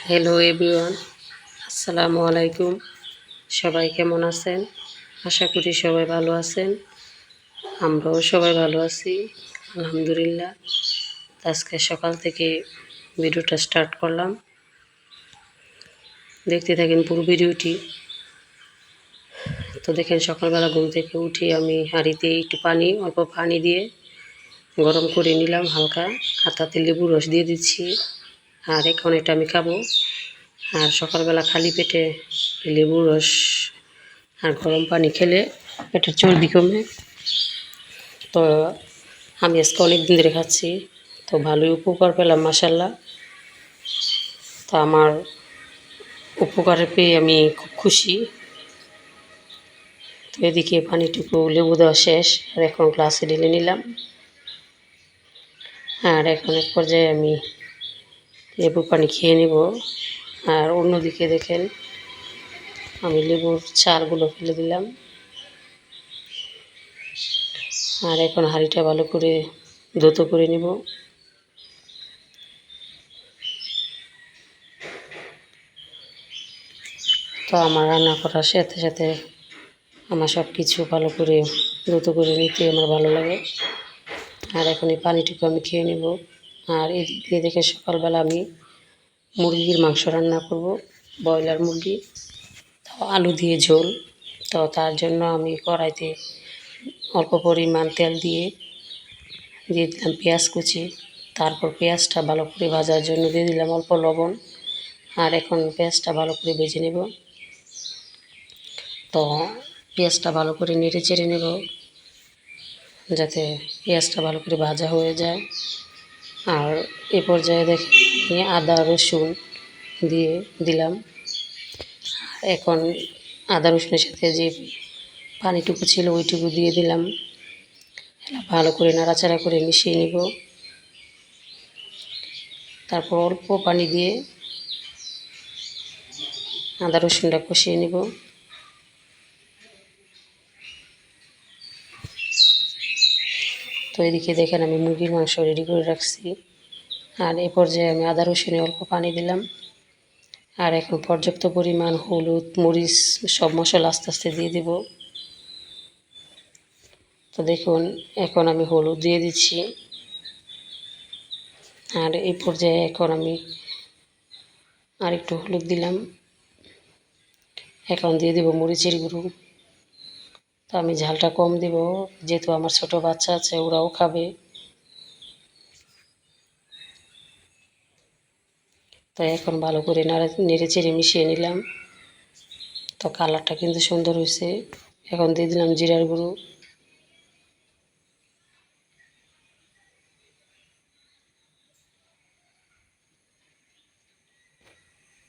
Hello everyone, আসসালামু আলাইকুম। সবাই কেমন আছেন? আশা করি সবাই ভালো আছেন। আমরাও সবাই ভালো আছি, আলহামদুলিল্লাহ। আজকে সকাল থেকে ভিডিওটা স্টার্ট করলাম, দেখতে থাকেন পুরো ভিডিওটি। তো দেখেন, সকালবেলা ঘুম থেকে উঠে আমি হাঁড়িতে একটু অল্প পানি দিয়ে গরম করে নিলাম হালকা, আর তাতে লেবু রস দিয়ে দিচ্ছি। আর এখন এটা আমি খাবো। আর সকালবেলা খালি পেটে লেবু রস আর গরম পানি খেলে পেটের চর্বি কমে। তো আমি আজকে অনেক দিন ধরে খাচ্ছি, তো ভালোই উপকার পেলাম মাশাআল্লাহ। তো আমার উপকারে পেয়ে আমি খুব খুশি। তো এদিকে পানিটুকু লেবু দেওয়া শেষ, আর এখন গ্লাসে ঢেলে নিলাম। আর এখন এক পর্যায়ে আমি লেবু পানি খেয়ে নেব। আর অন্যদিকে দেখেন, আমি লেবুর চারগুলো ফেলে দিলাম। আর এখন হাঁড়িটা ভালো করে ধৌত করে নেব। তো আমার রান্না করার সাথে সাথে আমার সব কিছু ভালো করে ধৌত করে নিতে আমার ভালো লাগে। আর এখন এই পানিটুকু আমি খেয়ে নেব। আর এদিকে দেখে সকালবেলা আমি মুরগির মাংস রান্না করব, ব্রয়লার মুরগি। তো আলু দিয়ে ঝোল। তো তার জন্য আমি কড়াইতে অল্প পরিমাণ তেল দিয়ে দিলাম পেঁয়াজ কুচি। তারপর পেঁয়াজটা ভালো করে ভাজার জন্য দিয়ে দিলাম অল্প লবণ। আর এখন পেঁয়াজটা ভালো করে ভেজে নেব। তো পেঁয়াজটা ভালো করে নেড়ে চেড়ে নেব, যাতে পেঁয়াজটা ভালো করে ভাজা হয়ে যায়। আর এ পর্যায়ে দেখি আদা রসুন দিয়ে দিলাম। এখন আদা রসুনের সাথে যে পানিটুকু ছিল ওইটুকু দিয়ে দিলাম। ভালো করে নাড়াচাড়া করে মিশিয়ে নেব। তারপর অল্প পানি দিয়ে আদা রসুনটা কষিয়ে নেব। তো এদিকে দেখেন, আমি মুরগির মাংস রেডি করে রাখছি। আর এ পর্যায়ে আমি আদা রসুনে অল্প পানি দিলাম। আর এখন পর্যাপ্ত পরিমাণ হলুদ মরিচ সব মশলা আস্তে আস্তে দিয়ে দেব। তো দেখুন, এখন আমি হলুদ দিয়ে দিচ্ছি। আর এই পর্যায়ে এখন আমি আর একটু হলুদ দিলাম। এখন দিয়ে দেব মরিচের গুঁড়ো। তো আমি ঝালটা কম দেব, যেহেতু আমার ছোট বাচ্চা আছে, ওরাও খাবে। তো এখন ভালো করে নেড়ে চেড়ে মিশিয়ে নিলাম। তো কালারটা কিন্তু সুন্দর হয়েছে। এখন দিয়ে দিলাম জিরার গুঁড়ো।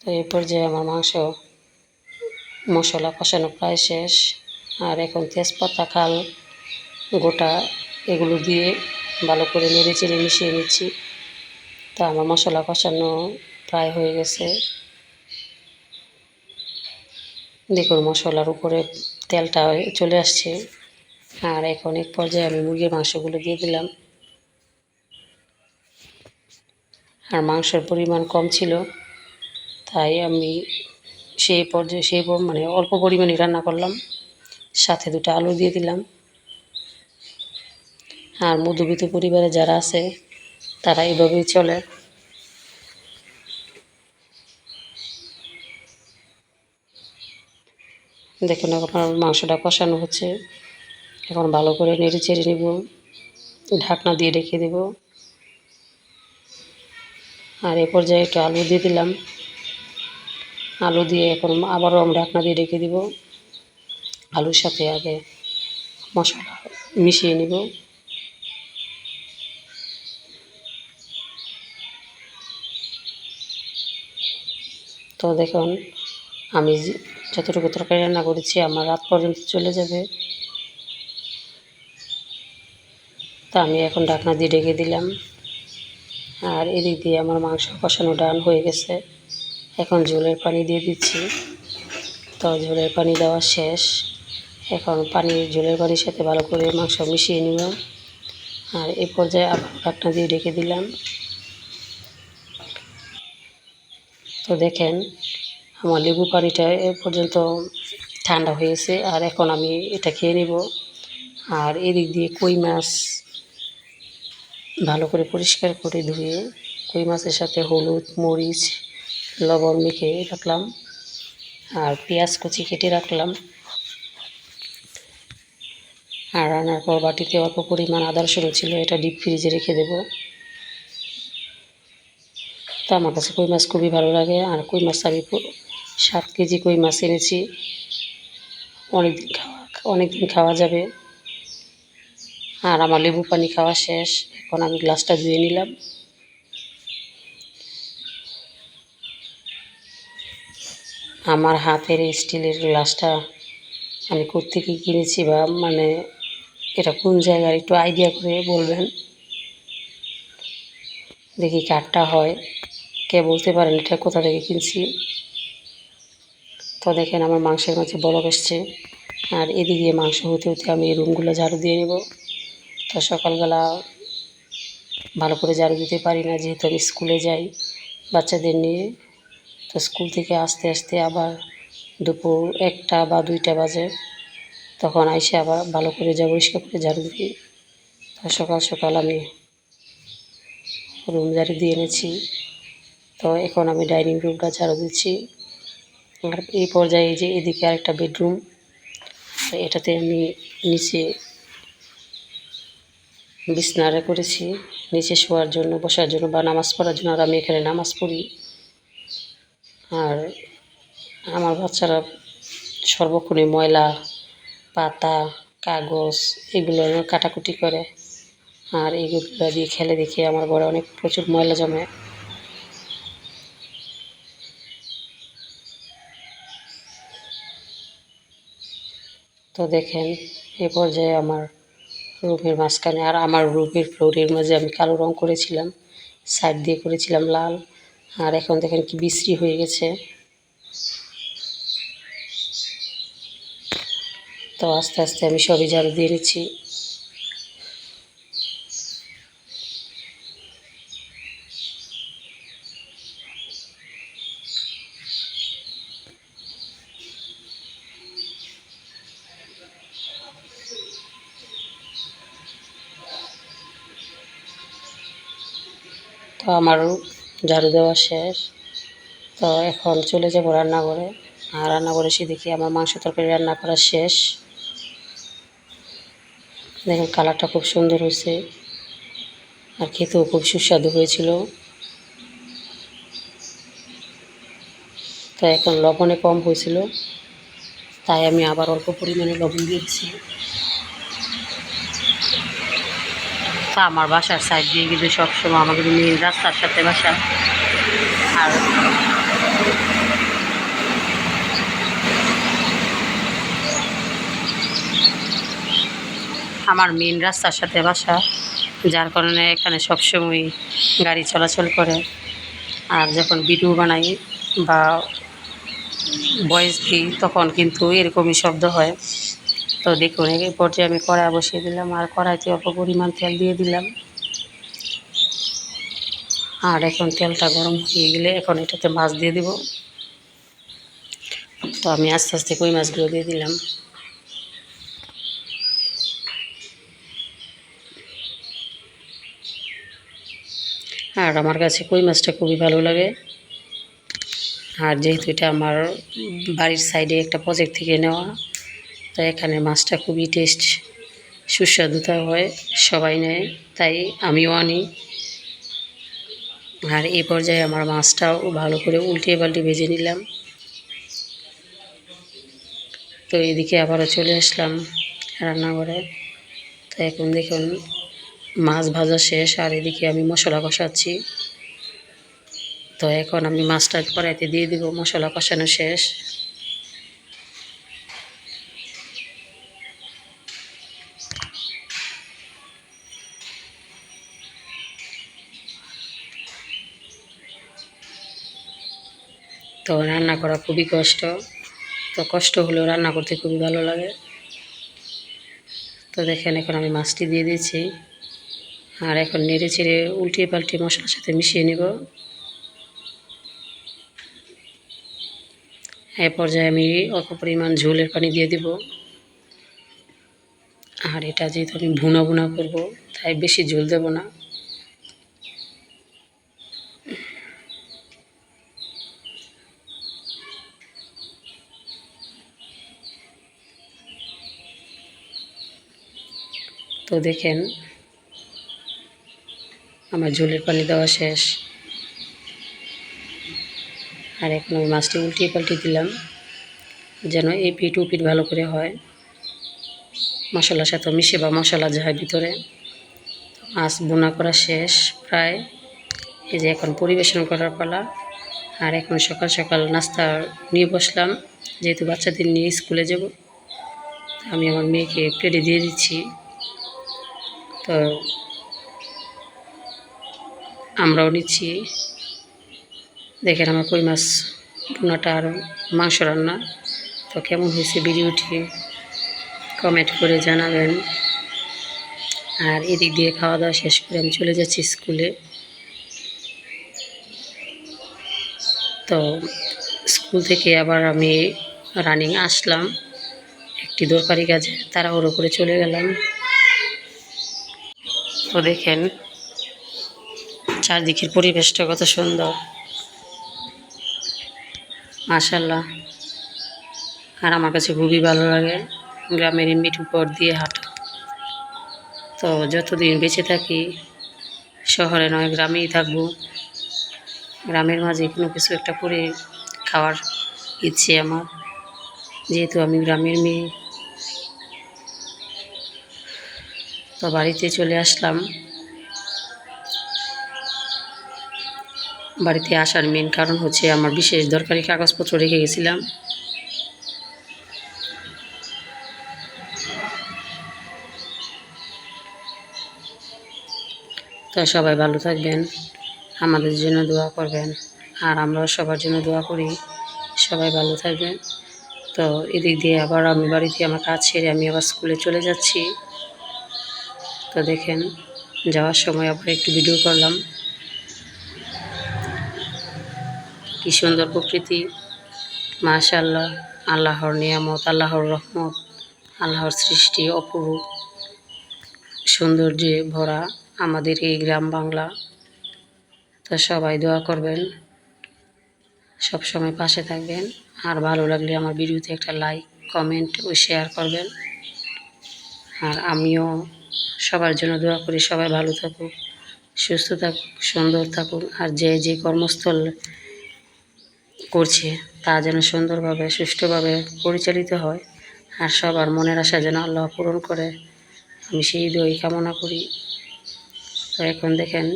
তো এই পর্যায়ে আমার মাংস মশলা কষানো প্রায় শেষ। আর এখন তেজপাতা খাল গোটা এগুলো দিয়ে ভালো করে নেড়ে চেড়ে মিশিয়ে নিচ্ছি। তা আমার মশলা কষানো প্রায় হয়ে গেছে। দেখুন, মশলার উপরে তেলটা চলে আসছে। আর এখন এক পর্যায়ে আমি মুরগির মাংসগুলো দিয়ে দিলাম। আর মাংসের পরিমাণ কম ছিল, তাই আমি মানে অল্প পরিমাণে রান্না করলাম। সাথে দুটো আলু দিয়ে দিলাম। আর মধ্যবিত্ত পরিবারে যারা আছে তারা এভাবেই চলে। দেখুন, আমার মাংসটা কষানো হচ্ছে। এখন ভালো করে নেড়ে চেড়ে নেব, ঢাকনা দিয়ে রেখে দেব। আর এ পর্যায়ে একটু আলু দিয়ে দিলাম। আলু দিয়ে এখন আবারও আমি ঢাকনা দিয়ে রেখে দেব। আলুর সাথে আগে মশলা মিশিয়ে নেব। তো দেখুন, আমি যতটুকু তরকারি রান্না করেছি আমার রাত পর্যন্ত চলে যাবে। তা আমি এখন ঢাকনা দিয়ে ঢেকে দিলাম। আর এদিক দিয়ে আমার মাংস কষানো ডান হয়ে গেছে। এখন ঝোলের পানি দিয়ে দিচ্ছি। তো ঝোলের পানি দেওয়া শেষ। এখন ঝোলের পানির সাথে ভালো করে মাংস মিশিয়ে নিলাম। আর এই পর্যায়ে আবার ঢাকনা দিয়ে ঢেকে দিলাম। তো দেখেন আমার লেবু পানিটা এ পর্যন্ত ঠান্ডা হয়েছে, আর এখন আমি এটা খেয়ে নেব। আর এদিক দিয়ে কই মাছ ভালো করে পরিষ্কার করে ধুয়ে কই মাছের সাথে হলুদ, মরিচ, লবণ মেখে রাখলাম, আর পেঁয়াজ কুচি কেটে রাখলাম। আর রান্নার পর বাটিতে অল্প পরিমাণ আদা রসুন ছিল, এটা ডিপ ফ্রিজে রেখে দেব। তো আমার কাছে কই মাছ খুবই ভালো লাগে। আর কই মাছ আমি 7 কেজি কই মাছ এনেছি, অনেক দিন খাওয়া যাবে। আর আমার লেবু পানি খাওয়া শেষ, এখন আমি গ্লাসটা ধুয়ে নিলাম। আমার হাতের এই স্টিলের গ্লাসটা আমি কোত্থেকে কিনেছি, বা মানে এটা কোন জায়গার, একটু আইডিয়া করে বলবেন দেখি কাঠটা হয়, কে বলতে পারেন এটা কোথা থেকে কিনছি। তো দেখেন আমার মাংসের মাঝে বলক এসছে, আর এদিকে মাংস হতে হতে আমি রুমগুলো ঝাড়ু দিয়ে নেব। তো সকালবেলা ভালো করে ঝাড়ু দিতে পারি না, যেহেতু আমি স্কুলে যাই বাচ্চাদের নিয়ে। তো স্কুল থেকে আসতে আসতে আবার দুপুর 1টা বা 2টা বাজে, তখন আইসে আবার ভালো করে পরিষ্কার করে ঝাড়ু দিই। তো সকাল সকাল আমি রুম ঝাড়ু দিয়ে এনেছি। তো এখন আমি ডাইনিং রুমটা ঝাড়ু দিচ্ছি। আর এই পর্যায়ে যে এদিকে আরেকটা বেডরুম, এটাতে আমি নিচে বিছানা করেছি নিচে শোয়ার জন্য, বসার জন্য বা নামাজ পড়ার জন্য। আর আমি এখানে নামাজ পড়ি। আর আমার বাচ্চারা সর্বক্ষণে ময়লা, পাতা, কাগজ এগুলো কাটাকুটি করে, আর এইগুলো দিয়ে খেলে দেখে আমার ঘরে প্রচুর ময়লা জমে। তো দেখেন এ পর্যায়ে আমার রুমের মাঝখানে, আর আমার রুমের ফ্লোরের মাঝে আমি কালো রং করেছিলাম, সাইড দিয়ে করেছিলাম লাল। আর এখন দেখেন কি বিশ্রী হয়ে গেছে। তো আস্তে আস্তে আমি সবই ঝাড়ু দিয়ে নিচ্ছি। তো আমারও ঝাড়ু দেওয়া শেষ। তো এখন চলে যাব রান্নাঘরে। আর রান্নাঘরে এসে দেখি আমার মাংস তরকারি রান্না করা শেষ। দেখেন কালারটা খুব সুন্দর হয়েছে, আর খেতেও খুব সুস্বাদু হয়েছিল। তো এখন লবণে কম হয়েছিল, তাই আমি আবার অল্প পরিমাণে লবণ দিয়েছি। তা আমার বাসার সাইড দিয়ে কিন্তু সবসময় আমাদের মেন রাস্তার সাথে বাসা। আর আমার মেন রাস্তার সাথে বাসা, যার কারণে এখানে সবসময় গাড়ি চলাচল করে। আর যখন ভিডিও বানাই বা ভয়েস দিই তখন কিন্তু এরকমই শব্দ হয়। তো দেখুন এই পর্যায়ে আমি কড়াই বসিয়ে দিলাম, আর কড়াইতে অল্প পরিমাণ তেল দিয়ে দিলাম। আর এখন তেলটা গরম হয়ে গেলে এখন এটাতে মাছ দিয়ে দেব। তো আমি আস্তে আস্তে কই মাছগুলো দিয়ে দিলাম। আর আমার কাছে কই মাছটা খুবই ভালো লাগে। আর যেহেতু এটা আমার বাড়ির সাইডে একটা প্রজেক্ট থেকে নেওয়া, তো এখানে মাছটা খুবই সুস্বাদুতা হয়, সবাই নেয়, তাই আমিও আনি। আর এই পর্যায়ে আমার মাছটাও ভালো করে উল্টিয়ে পাল্টে ভেজে নিলাম। তো এদিকে আবারও চলে আসলাম রান্নাঘরে। তো এখন দেখুন মাছ ভাজা শেষ, আর এদিকে আমি মশলা কষাচ্ছি। তো এখন আমি মাছটা কড়াইতে দিয়ে দিব, মশলা কষানো শেষ। তো রান্না করা খুবই কষ্ট, তো কষ্ট হলেও রান্না করতে খুবই ভালো লাগে। তো দেখেন এখন আমি মাছটি দিয়ে দিয়েছি, আর এখন নেড়ে চেড়ে উল্টিয়ে পাল্টে মশলার সাথে মিশিয়ে নেব। এই পর্যায়ে আমি অল্প পরিমাণ ঝোলের পানি দিয়ে দিব। আর এটা যেহেতু আমি ভুনা ভুনা করব, তাই বেশি ঝোল দেব না। তো দেখেন আমার ঝোলের পানি দেওয়া শেষ। আর এখন আমি মাছটি উল্টিয়ে পাল্টিয়ে দিলাম যেন এই পিঠ ও পিঠ ভালো করে হয়, মশলার সাথে মিশে বা মশলা যায় ভিতরে। মাছ বোনা করা শেষ প্রায়। এই যে এখন পরিবেশন করার পালা। আর এখন সকাল সকাল নাস্তা নিয়ে বসলাম, যেহেতু বাচ্চাদের নিয়ে স্কুলে যাব। আমি আমার মেয়েকে প্লেটে দিয়ে দিচ্ছি। তো আমরাও নিচ্ছি। দেখেন আমার কই মাছ বোনাটা আর মাংস রান্না। তো কেমন হয়েছে ভিডিওটি কমেন্ট করে জানাবেন। আর এদিক দিয়ে খাওয়া দাওয়া শেষ করে আমি চলে যাচ্ছি স্কুলে। তো স্কুল থেকে আবার আমি রানিং আসলাম একটি দরকারি কাজে, তাড়াহুড়ো করে চলে গেলাম। তো দেখেন চারদিকের পরিবেশটা কত সুন্দর, মাশাআল্লাহ। আর আমার কাছে খুবই ভালো লাগে গ্রামের মিঠু পথ দিয়ে হাঁটা। তো যতদিন বেঁচে থাকি শহরে নয় গ্রামেই থাকবো। গ্রামের মাঝে কোনো কিছু একটা করে খাওয়ার ইচ্ছে আমার, যেহেতু আমি গ্রামের মেয়ে। তো বাড়িতে চলে আসলাম। বাড়িতে আসার মেন কারণ হচ্ছে আমার বিশেষ দরকারি কাগজপত্র রেখে গেছিলাম। তো সবাই ভালো থাকবেন, আমাদের জন্য দোয়া করবেন। আর আমরাও সবার জন্য দোয়া করি, সবাই ভালো থাকবেন। তো এদিক দিয়ে আবার আমি বাড়িতে আমার কাজ সেরে আমি আবার স্কুলে চলে যাচ্ছি। তো দেখেন যাওয়ার সময় আবার একটু ভিডিও করলাম। কি সুন্দর প্রকৃতি, মাশাআল্লাহ। আল্লাহর নিয়ামত, আল্লাহর রহমত, আল্লাহর সৃষ্টি অপরূপ সৌন্দর্যে ভরা আমাদের এই গ্রাম বাংলা। তো সবাই দোয়া করবেন, সব সময় পাশে থাকবেন। আর ভালো লাগলে আমার ভিডিওতে একটা লাইক কমেন্ট ও শেয়ার করবেন। আর আমিও সবার জন্য দোয়া করি, সবাই ভালো থাকুক, সুস্থ থাকুক, সুন্দর থাকুক। আর যে কর্মস্থল করছে তা যেন সুন্দরভাবে সুষ্ঠুভাবে পরিচালিত হয়। আর সবার মনের আশা যেন আল্লাহ পূরণ করে, আমি সেই দোয়াই কামনা করি। তো এখন দেখেন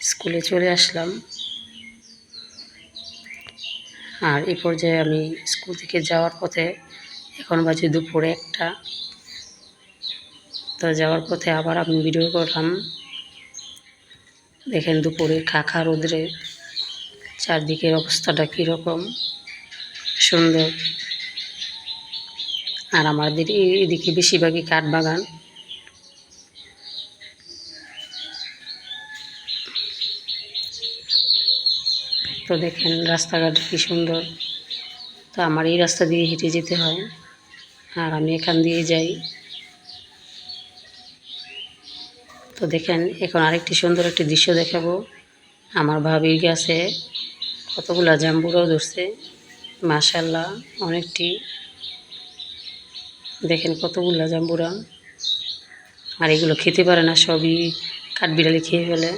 স্কুলে চলে আসলাম। আর এই পর্যায়ে আমি স্কুল থেকে যাওয়ার পথে, এখন বাজে দুপুর 1টা। তো যাওয়ার পথে আবার আমি ভিডিও করলাম। দেখেন দুপুরে খাখা রোদ্রে চারদিকের অবস্থাটা কীরকম সুন্দর। আর আমাদের এদিকে বেশিরভাগই কাঠ বাগান। তো দেখেন রাস্তাঘাট কী সুন্দর। তো আমার এই রাস্তা দিয়ে হেঁটে যেতে হয়, আর আমি এখান দিয়ে যাই। তো দেখেন এখন আরেকটি সুন্দর একটি দৃশ্য দেখাবো। আমার ভাবির গাছে কতগুলা জাম্বুরাও ধরছে, মাশাআল্লাহ অনেকটি। দেখেন কতগুলা জাম্বুরা। আর এগুলো খেতে পারে না, সবই কাঠবিড়ালি খেয়ে ফেলে।